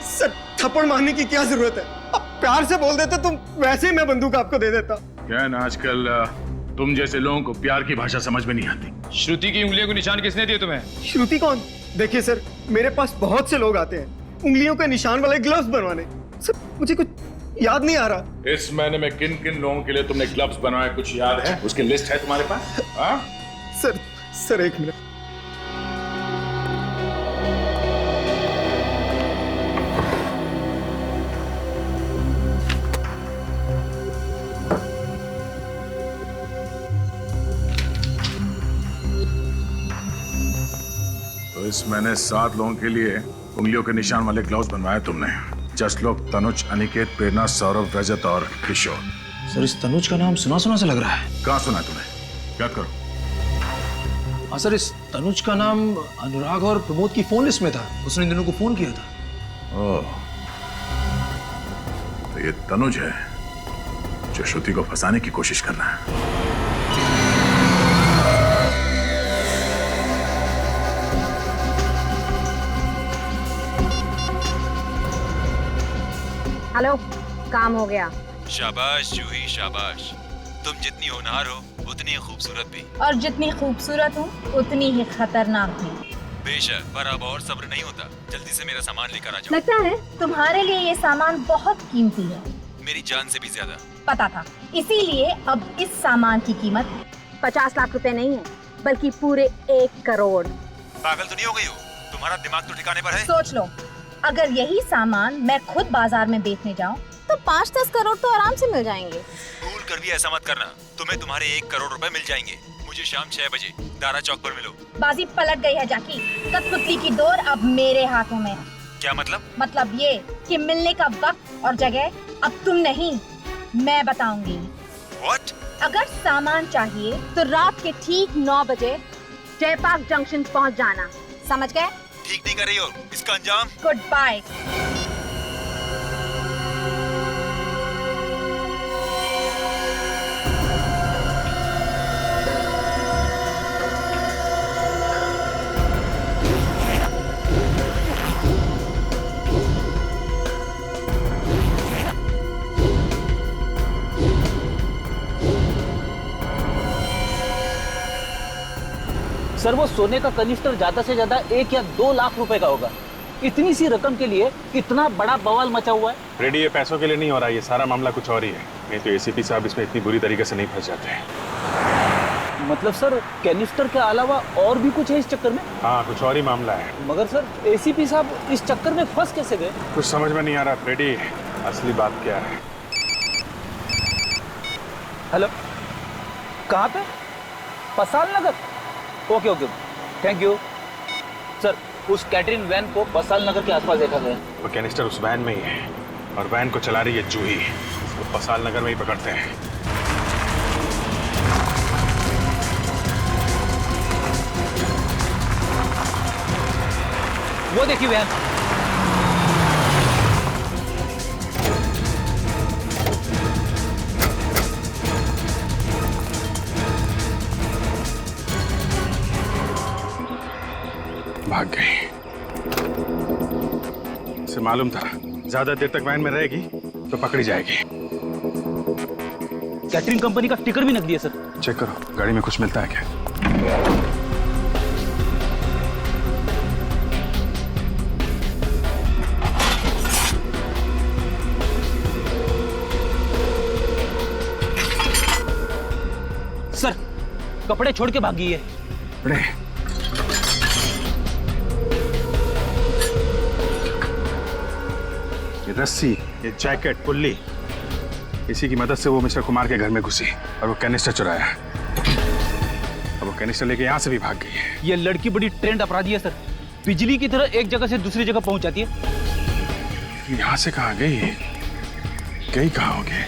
सर थप्पड़ मारने की क्या जरूरत है? आप प्यार से बोल देते तुम, वैसे ही मैं बंदूक आपको दे देता। क्या है ना, आजकल तुम जैसे लोगों को प्यार की भाषा समझ में नहीं आती। श्रुति की उंगलियों को निशान किसने दिए तुम्हें? श्रुति कौन? देखिए सर, मेरे पास बहुत से लोग आते हैं उंगलियों के निशान वाले ग्लव्स बनवाने। सर मुझे कुछ याद नहीं आ रहा। इस महीने में किन किन लोगों के लिए तुमने ग्लव्स बनवाए कुछ याद है? उसकी लिस्ट है तुम्हारे पास? हाँ? सर एक मिनट। तो इस महीने 7 लोगों के लिए उंगलियों के निशान वाले ग्लव्स बनवाए तुमने। जस्ट लोग तनुज, अनिकेत, प्रेरणा, सौरभ, रजत और किशोर। सर इस तनुज का नाम सुना सुना सा लग रहा है। कहाँ सुना है तुम्हें? याद करो। हाँ सर, इस तनुज का नाम अनुराग और प्रमोद की फोन लिस्ट में था। उसने इन दोनों को फोन किया था। ओह, तो ये तनुज है जो श्रुति को फंसाने की कोशिश कर रहा है। हेलो, काम हो गया। शाबाश जूही शाबाश। तुम जितनी होनहार हो उतनी ही खूबसूरत भी। और जितनी खूबसूरत हूँ उतनी ही खतरनाक भी। बेशक, पर अब और सब्र नहीं होता। जल्दी से मेरा सामान लेकर आ जाओ। लगता है तुम्हारे लिए ये सामान बहुत कीमती है। मेरी जान से भी ज्यादा। पता था, इसीलिए अब इस सामान की कीमत 50 लाख रुपए नहीं है, बल्कि पूरे 1 करोड़। पागल तो नहीं हो गई हो? तुम्हारा दिमाग तो ठिकाने पर है? सोच लो, अगर यही सामान मैं खुद बाजार में बेचने जाऊं तो 5-10 करोड़ तो आराम से मिल जाएंगे। भूल कर भी ऐसा मत करना। तुम्हें तुम्हारे 1 करोड़ रुपए मिल जाएंगे। मुझे शाम 6 बजे दारा चौक पर मिलो। बाजी पलट गई है जाकी। कठपुतली की डोर अब मेरे हाथों में है। क्या मतलब? मतलब ये कि मिलने का वक्त और जगह अब तुम नहीं, मैं बताऊंगी। What? अगर सामान चाहिए तो रात के ठीक 9 बजे जयपाक जंक्शन पहुंच जाना। समझ गए? ठीक नहीं कर रही हो। इसका अंजाम? Good bye. सर वो सोने का कनिस्टर ज्यादा से ज्यादा 1 या 2 लाख रुपए का होगा। इतनी सी रकम के लिए इतना बड़ा बवाल मचा हुआ है। रेडी, ये पैसों के लिए नहीं हो रहा, ये सारा मामला कुछ और ही है। नहीं तो एसीपी साहब इसमें इतनी बुरी तरीके से नहीं फंस जाते हैं। मतलब सर कैनिस्टर के अलावा और भी कुछ है इस चक्कर में? हाँ, कुछ और ही मामला है। मगर सर एसीपी साहब इस चक्कर में फंस कैसे गए? कुछ समझ में नहीं आ रहा रेडी, असली बात क्या है। हेलो, कहाँ पे? Pasal Nagar? Okay okay, thank you sir. उस कैटरिंग वैन को पसाल नगर के आसपास देखा गया। वो कैनिस्टर उस वैन में ही है और वैन को चला रही है जूही। उसको पसाल नगर में ही पकड़ते हैं। वो देखिए वैन। भाग गई। से मालूम था ज्यादा देर तक वैन में रहेगी तो पकड़ी जाएगी। कैटरिंग कंपनी का टिकट भी नकदी है सर। चेक करो गाड़ी में कुछ मिलता है क्या। सर कपड़े छोड़ के भागी है। अरे, 1 ये रस्सी, ये जैकेट, पुल्ली, इसी की मदद से वो मिस्टर कुमार के घर में घुसी और वो कैनिस्टर चुराया। अब वो कैनिस्टर लेके यहाँ से भी भाग गई है। ये लड़की बड़ी ट्रेंड अपराधी है सर, बिजली की तरह एक जगह से दूसरी जगह पहुंच जाती है। यहाँ से कहाँ गई? गई कहाँ होगी?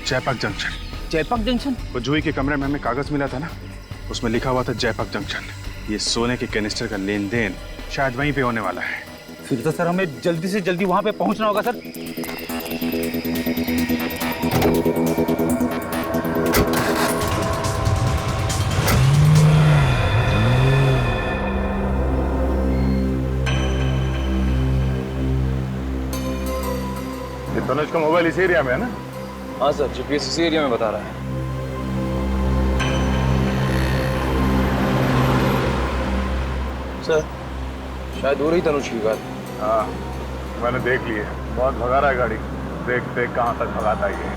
जयपाक जंक्शन। जयपाक जंक्शन? वो जूही के कमरे में हमें कागज मिला था ना, उसमें लिखा हुआ था जयपाक जंक्शन। ये सोने के कैनिस्टर का लेन देन शायद वहीं पे होने वाला है। फिर तो सर हमें जल्दी से जल्दी वहां पे पहुंचना होगा सर। ये तनुज का मोबाइल इस एरिया में है ना? हाँ सर, जीपीएस इसी एरिया में बता रहा है। सर शायद हो रही तनुज की बात। हाँ मैंने देख ली है, बहुत भगा रहा है गाड़ी। देख देख कहाँ तक भगाता है ये।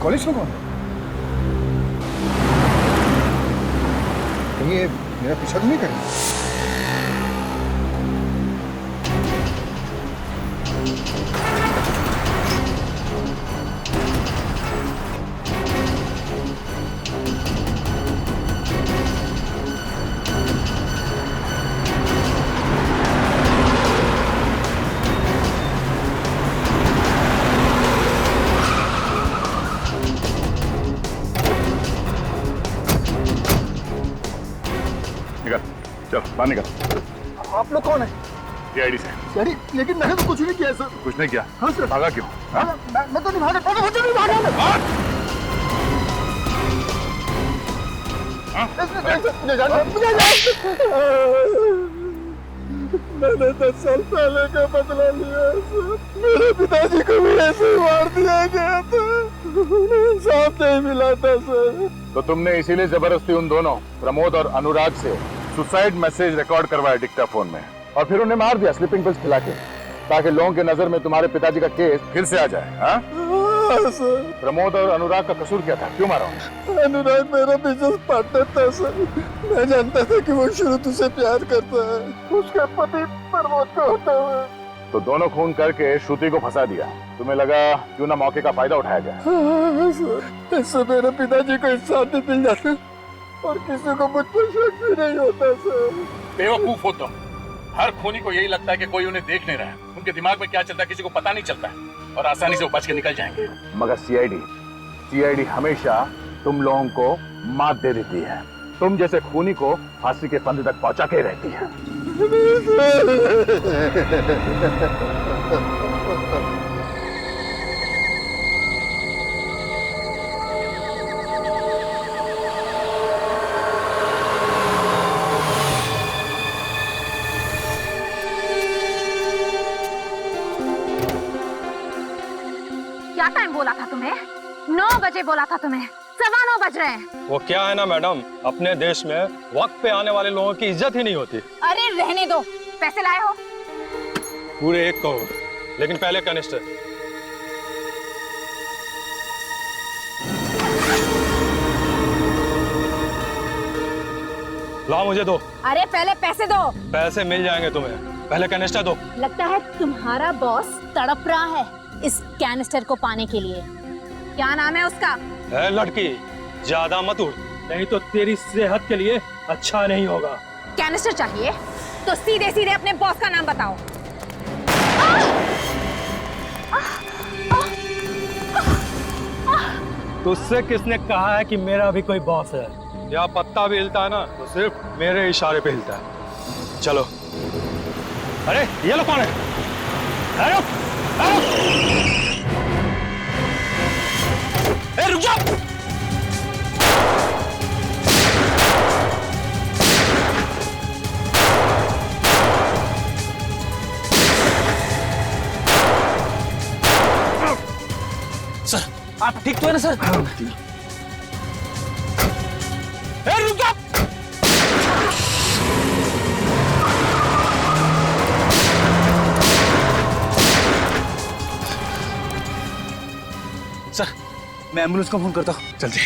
कॉलेज में कौन है? ये मेरा पीछा तो नहीं करेगा? चल बाहर निकल। आप लोग कौन है? सीआईडी से। यानी लेकिन मैंने तो कुछ नहीं किया सर। कुछ नहीं किया? हाँ सर। भागा क्यों? हाँ? मैं तो नहीं भागा, मुझे नहीं भागा मैं। मैंने 10 साल पहले का बदला लिया सर। मेरे पिताजी को भी ऐसे ही मार दिया गया था, इंसाफ नहीं मिला था सर। तो तुमने इसीलिए जबरदस्ती उन दोनों प्रमोद और अनुराग से सुसाइड मैसेज रिकॉर्ड करवाया डिक्टाफोन में, और फिर उन्हें मार दिया स्लीपिंग पिल्स खिला के, ताकि लोगों की नजर में तुम्हारे पिताजी का केस फिर से आ जाए। हाँ? सर। प्रमोद और अनुराग का कसूर क्या था? क्यों मारा? अनुराग मेरा बिजनेस पार्टनर था सर। मैं जानता था कि वो शुरू से प्यार करता है, उसका पति प्रमोद को होता है। तो दोनों खून करके श्रुति को फंसा दिया। तुम्हें लगा क्यों ना मौके का फायदा उठाया जाए। हाँ सर, इससे मेरे पिताजी को इंसाफ भी मिल जाता और किसी को मुझ पर शक भी नहीं होता सर। बेवकूफ हो तुम। हर खूनी को यही लगता है कि कोई उन्हें देख नहीं रहा है। उनके दिमाग में क्या चलता है किसी को पता नहीं चलता है, और आसानी से वो बच के निकल जाएंगे। मगर सीआईडी हमेशा तुम लोगों को मात दे देती है। तुम जैसे खूनी को फांसी के फंदे तक पहुंचा के रहती है। क्या टाइम बोला था तुम्हें? 9 बजे बोला था तुम्हें, 9:15 बज रहे हैं। वो क्या है ना मैडम, अपने देश में वक्त पे आने वाले लोगों की इज्जत ही नहीं होती। अरे रहने दो, पैसे लाए हो? पूरे 1 करोड़, लेकिन पहले कनिस्टर। लाओ मुझे दो। अरे पहले पैसे दो। पैसे मिल जाएंगे तुम्हें, पहले कैनिस्टर दो। लगता है तुम्हारा बॉस तड़प रहा है इस कैनिस्टर को पाने के लिए। क्या नाम है उसका? है लड़की, ज्यादा मत उड़, नहीं तो तेरी सेहत के लिए अच्छा नहीं होगा। कैनिस्टर चाहिए तो सीधे सीधे अपने बॉस का नाम बताओ। तुझसे किसने कहा है कि मेरा भी कोई बॉस है? या पत्ता भी हिलता है ना तो सिर्फ मेरे इशारे पे हिलता है। चलो। अरे ये लोग कौन है? अरे रुक जाओ। सर आप ठीक तो है ना सर? रुक जाओ। सर मैं एम्बुलेंस को फोन करता हूँ। जल्दी।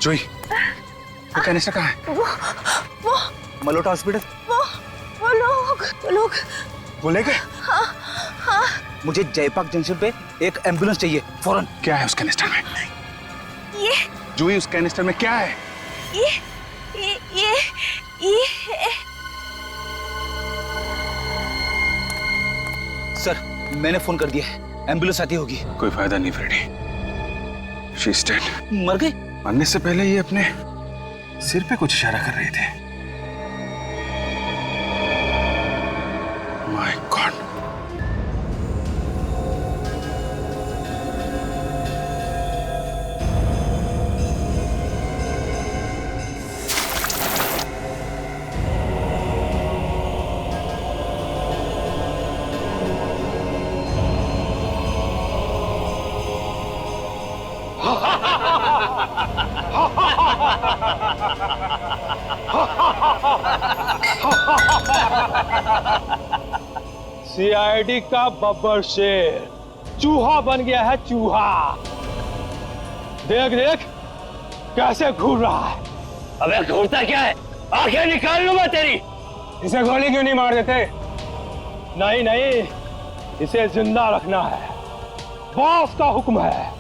जोई, वो कैनिस्टर कहाँ है? वो मलोटा हॉस्पिटल। वो लोग वो लेके? हाँ। मुझे जयपाक जंक्शन पे एक एम्बुलेंस चाहिए फौरन। क्या है उस कैनिस्टर में? ये जोई, उस कैनिस्टर में क्या है? ये सर, मैंने फोन कर दिया है, एम्बुलेंस आती होगी। कोई फायदा नहीं फ्रेडी, शी इज डेड। मर गई? मरने से पहले ये अपने सिर पे कुछ इशारा कर रहे थे। My God. सीआईडी का बब्बर शेर चूहा बन गया है, चूहा। देख देख कैसे घूर रहा है। अबे घूरता क्या है? आंखें निकाल लूंगा तेरी। इसे गोली क्यों नहीं मार देते? नहीं, इसे जिंदा रखना है, बॉस का हुक्म है।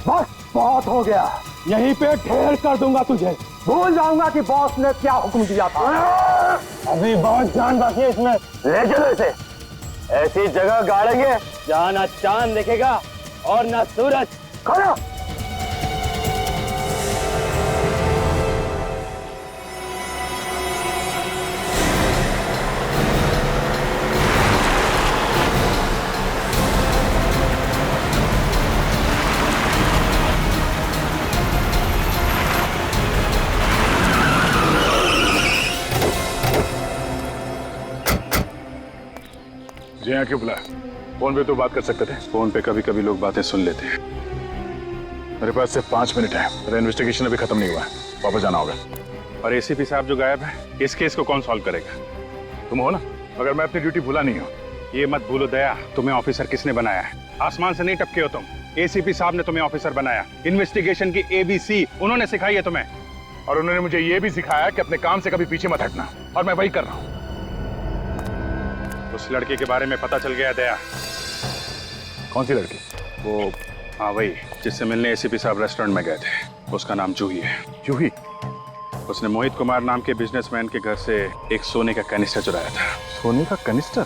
बस बहुत हो गया, यहीं पे ढेर कर दूंगा तुझे। भूल जाऊंगा कि बॉस ने क्या हुक्म दिया था। अभी बहुत जान बाकी है इसमें। ले चलो इसे, ऐसी जगह गाड़ेंगे जहाँ ना चांद दिखेगा और ना सूरज। खड़ा। जी हाँ, क्यों बुलाया? फोन पे तो बात कर सकते थे। फोन पे कभी कभी लोग बातें सुन लेते हैं। मेरे पास सिर्फ 5 मिनट है, मेरा इन्वेस्टिगेशन अभी खत्म नहीं हुआ है, वापस जाना होगा। और एसीपी साहब जो गायब है, इस केस को कौन सॉल्व करेगा? तुम हो ना? मगर मैं अपनी ड्यूटी भूला नहीं हूँ। ये मत भूलो दया, तुम्हें ऑफिसर किसने बनाया है? आसमान से नहीं टपके हो तुम। एसीपी साहब ने तुम्हें ऑफिसर बनाया। इन्वेस्टिगेशन की ABC उन्होंने सिखाई है तुम्हें। और उन्होंने मुझे ये भी सिखाया कि अपने काम से कभी पीछे मत हटना, और मैं वही कर रहा हूँ। उस लड़के के बारे में पता चल गया दया। कौन सी लड़की? वो हाँ वही, जिससे मिलने एसीपी साहब रेस्टोरेंट में गए थे। उसका नाम जूही है। जूही? उसने मोहित कुमार नाम के बिजनेसमैन के घर से एक सोने का कैनिस्टर चुराया था। सोने का कैनिस्टर?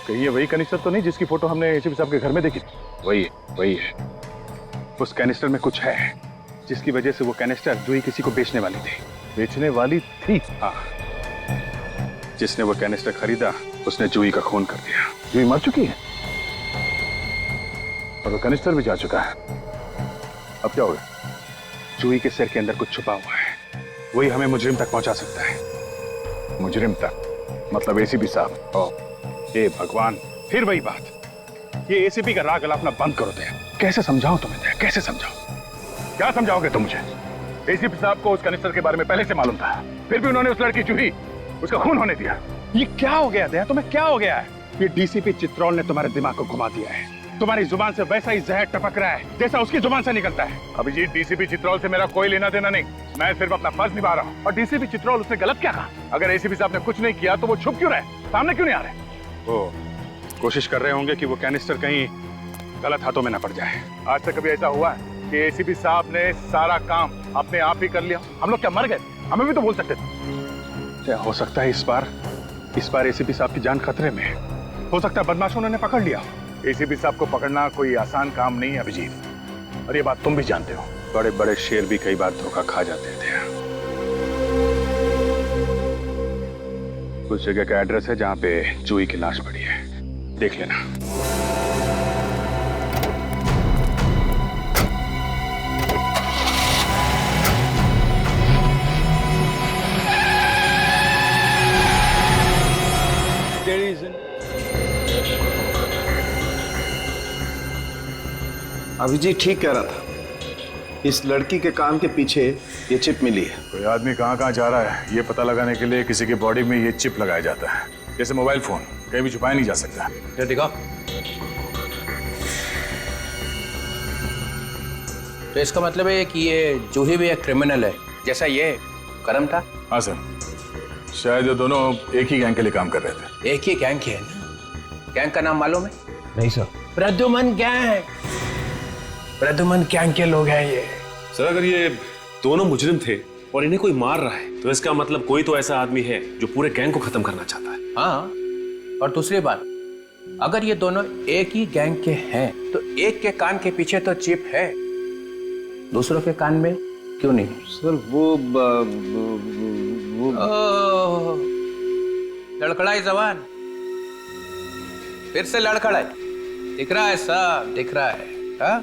कहीं ये वही कैनिस्टर तो नहीं जिसकी फोटो हमने एसीपी साहब के घर में देखी? वही है। उस कैनिस्टर में कुछ है, जिसकी वजह से वो कैनिस्टर जूही किसी को बेचने वाली थी। बेचने वाली थी? हाँ। जिसने वो कैनिस्टर खरीदा, उसने जूही का खून कर दिया। जूही मर चुकी है और वो कैनिस्टर भी जा चुका है। अब क्या होगा? जूही के सिर के अंदर कुछ छुपा हुआ है, वही हमें मुजरिम तक पहुंचा सकता है। मुजरिम तक? मतलब एसीपी साहब? हे भगवान, फिर वही बात। ये एसीपी का राग अलापना बंद करो दया। कैसे समझाओ तुम्हें दया, कैसे समझाओ? क्या समझाओगे तुम मुझे? एसीपी साहब को उस कैनिस्टर के बारे में पहले से मालूम था, फिर भी उन्होंने उस लड़की जूही, उसका खून होने दिया। ये क्या हो गया दया, तुम्हें क्या हो गया है? ये डीसीपी चित्रोल ने तुम्हारे दिमाग को घुमा दिया है। तुम्हारी जुबान से वैसा ही जहर टपक रहा है जैसा उसकी जुबान से निकलता है। अभी जी डीसीपी चित्रोल से मेरा कोई लेना देना नहीं, मैं सिर्फ अपना फर्ज निभा रहा हूँ। और डीसीपी चित्रोल, उसने गलत क्या कहा? अगर एसीपी साहब ने कुछ नहीं किया तो वो छुप क्यों रहे, सामने क्यों नहीं आ रहे? वो कोशिश कर रहे होंगे कि वो कैनिस्टर कहीं गलत हाथों में ना पड़ जाए। आज तक कभी ऐसा हुआ है? कि एसीपी साहब ने सारा काम अपने आप ही कर लिया? हम लोग क्या मर गए? हमें भी तो बोल सकते थे। क्या हो सकता है इस बार एसीपी साहब की जान खतरे में है। हो सकता है बदमाशों ने पकड़ लिया। एसीपी साहब को पकड़ना कोई आसान काम नहीं है अभिजीत, और ये बात तुम भी जानते हो। बड़े बड़े शेर भी कई बार धोखा खा जाते थे। कुछ जगह का एड्रेस है जहां पे जूही की लाश पड़ी है, देख लेना। अभिजीत ठीक कह रहा था, इस लड़की के कान के पीछे ये चिप मिली है। कोई आदमी कहाँ कहाँ जा रहा है ये पता लगाने के लिए किसी की बॉडी में ये चिप लगाया जाता है, जैसे मोबाइल फोन कहीं भी छुपाया नहीं जा सकता। ये दिखाओ। तो इसका मतलब है कि ये जूही भी एक क्रिमिनल है, जैसा ये करम था। हाँ सर, शायद ये दोनों एक ही गैंग के लिए काम कर रहे थे। एक ही गैंग के है ना? गैंग का नाम मालूम है? नहीं sir. Pradyuman gang, Pradyuman gang के लोग हैं ये। सर अगर ये दोनों मुजरिम थे और इन्हें कोई मार रहा है तो इसका मतलब कोई तो ऐसा आदमी है जो पूरे गैंग को खत्म करना चाहता है। हाँ, और दूसरी बात, अगर ये दोनों एक ही गैंग के हैं तो एक के कान के पीछे तो चिप है, दूसरों के कान में क्यों नहीं? सर वो लड़खड़ाई जवान, फिर से लड़खड़ाई। दिख रहा है सब, दिख रहा है। हाँ?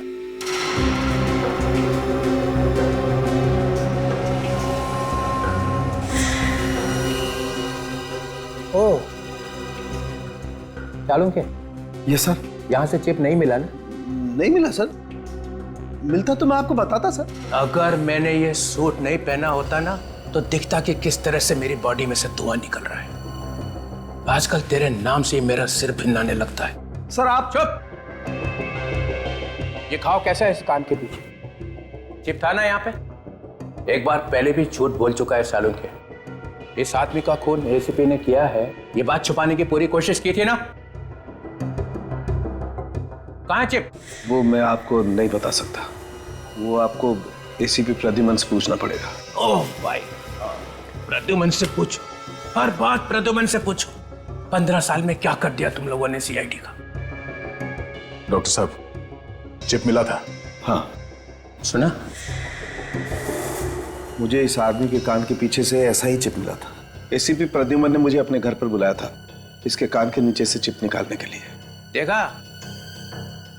ओ, चालू के? ये सर, यहाँ से चिप नहीं मिला ना? नहीं मिला सर। मिलता तो मैं आपको बताता सर। अगर मैंने ये सूट नहीं पहना होता ना तो दिखता कि किस तरह से मेरी बॉडी में से धुआं निकल रहा है। आजकल तेरे नाम से मेरा सिर भिन्नाने लगता है। सर आप चुप। ये खाओ कैसा है इस कान के पीछे? चिप था ना यहाँ पे? एक बार पहले भी झूठ बोल चुका है सालों के। इस आदमी का खून एसीपी ने किया है, ये बात छुपाने की पूरी कोशिश की थी ना? कहाँ है चिप? वो मैं आपको नहीं बता सकता, वो आपको एसीपी प्रद्युमन से पूछना पड़ेगा। ओह भाई, प्रद्युमन से पूछो, हर बात प्रद्युमन से पूछो। 15 साल में क्या कर दिया तुम लोगों ने सीआईडी का? डॉक्टर साहब, चिप मिला था? हाँ। सुना? मुझे इस आदमी के कान के पीछे से ऐसा ही चिप मिला था। एसीपी प्रद्युमन ने मुझे अपने घर पर बुलाया था इसके कान के नीचे से चिप निकालने के लिए। देखा,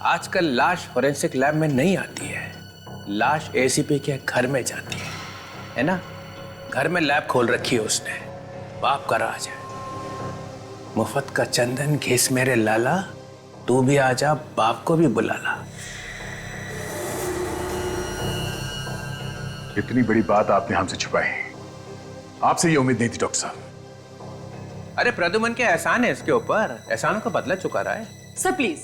आजकल लाश फोरेंसिक लैब में नहीं आती है, लाश एसीपी के घर में जाती है ना? घर में लैब खोल रखी है उसने, बाप का राज है। मुफ्त का चंदन घिस मेरे लाला, तू भी आजा, बाप को भी बुला ला। इतनी बड़ी बात आपने हमसे छुपाई, आपसे ये उम्मीद नहीं थी डॉक्टर साहब। अरे प्रद्युमन के एहसान है इसके ऊपर, एहसान का बदला चुका रहा है। सर प्लीज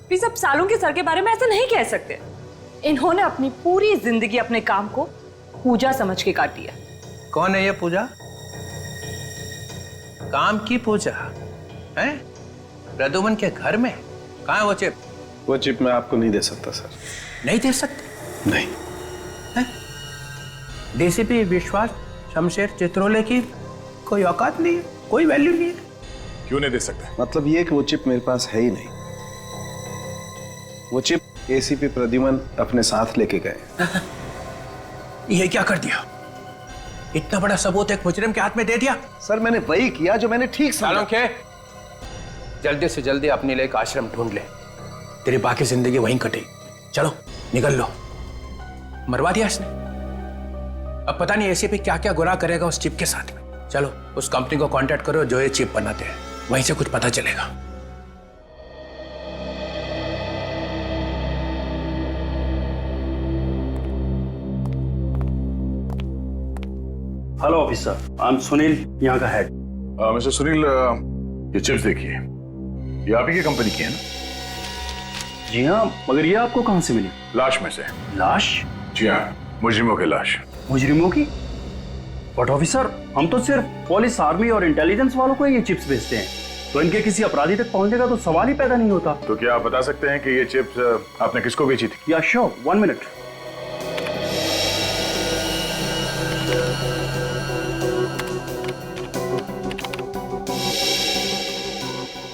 प्लीज, आप सालों के सर के बारे में ऐसा नहीं कह सकते। इन्होंने अपनी पूरी जिंदगी अपने काम को पूजा समझ के काटी है। कौन है ये पूजा? काम की पूजा है? प्रद्युमन के घर में? कहाँ है वो चिप? वो चिप मैं आपको नहीं दे सकता सर। नहीं दे सकते? नहीं। डीसीपी विश्वास शमशेर चित्रोले की कोई औकात नहीं है, कोई वैल्यू नहीं है। क्यों नहीं दे सकते? मतलब ये कि वो चिप मेरे पास है ही नहीं। वो चिप एसीपी प्रद्युमन अपने साथ लेके गए। ये क्या कर दिया? इतना बड़ा सबूत एक मुजरिम के हाथ में दे दिया? सर मैंने वही किया जो मैंने ठीक समझा। के जल्दी से जल्दी अपने लिए एक आश्रम ढूंढ ले, तेरी बाकी जिंदगी वहीं कटेगी। चलो निकल लो। मरवा दिया इसने, अब पता नहीं एसीपी क्या क्या गुनाह करेगा उस चिप के साथ में। चलो उस कंपनी को कांटेक्ट करो जो ये चिप बनाते हैं, वहीं से कुछ पता चलेगा। Hello officer, I am Sunil, यहाँ का हेड। मिस्टर सुनील, ये चिप्स देखिए, ये आप ही की कंपनी की है ना? जी हाँ, मगर ये आपको कहाँ से मिली? लाश में से। लाश? जी हाँ, मुजरिमों की लाश। मुजरिमों की? बट ऑफिसर, हम तो सिर्फ पुलिस, आर्मी और इंटेलिजेंस वालों को ये चिप्स भेजते हैं, तो इनके किसी अपराधी तक पहुंचने का तो सवाल ही पैदा नहीं होता। तो क्या आप बता सकते हैं कि ये चिप्स आपने किसको बेची थी? या श्योर, 1 मिनट।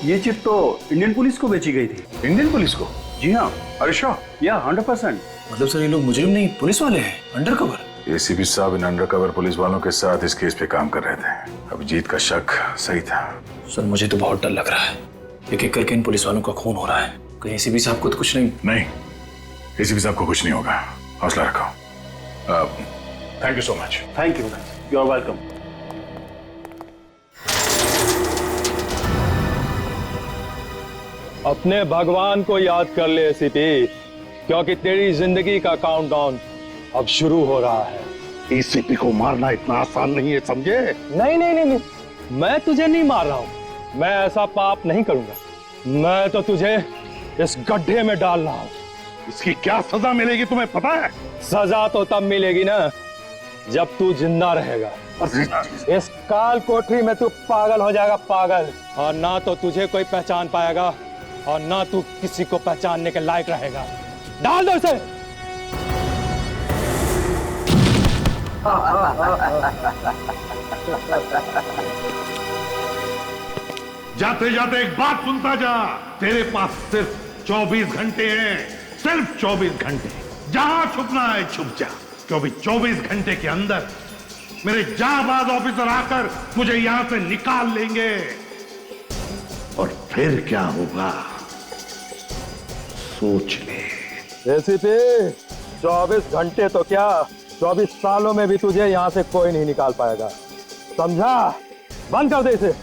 ये चिप तो इंडियन पुलिस को बेची गई थी। इंडियन पुलिस को? जी हाँ। अरे श्योर। या 100%। मतलब सर ये लोग मुजरिम नहीं पुलिस वाले हैं, अंडरकवर। एसीपी साहब इन अंडरकवर पुलिस वालों के साथ इस केस पे काम कर रहे थे। अभिजीत का शक सही था। सर मुझे तो बहुत डर लग रहा है, एक एक करके इन पुलिस वालों का खून हो रहा है। कहीं एसीपी साहब को तो कुछ नहीं? एसीपी साहब को कुछ नहीं होगा, हौसला रखो। Thank you so much. Thank you, you are welcome. अपने भगवान को याद कर ले एसीपी, क्योंकि तेरी जिंदगी का काउंटडाउन अब शुरू हो रहा है। एसीपी को मारना इतना आसान नहीं है, समझे? नहीं नहीं नहीं नहीं, मैं तुझे नहीं मार रहा हूं। मैं ऐसा पाप नहीं करूंगा। मैं तो तुझे इस गड्ढे में डाल रहा हूं। इसकी क्या सजा मिलेगी तुम्हें पता है? सजा तो तब मिलेगी ना जब तू जिंदा रहेगा। इस काल कोठरी में तू पागल हो जाएगा, पागल। और ना तो तुझे कोई पहचान पाएगा और ना तू किसी को पहचानने के लायक रहेगा। डाल दो इसे। जाते जाते एक बात सुनता जा, तेरे पास सिर्फ 24 घंटे हैं, सिर्फ 24 घंटे। जहां छुपना है छुप जा, क्योंकि 24 घंटे के अंदर मेरे जाबाज ऑफिसर आकर मुझे यहां से निकाल लेंगे। और फिर क्या होगा सोच ले। एसीपी 24 घंटे तो क्या, 24 सालों में भी तुझे यहां से कोई नहीं निकाल पाएगा, समझा? बंद कर दे इसे।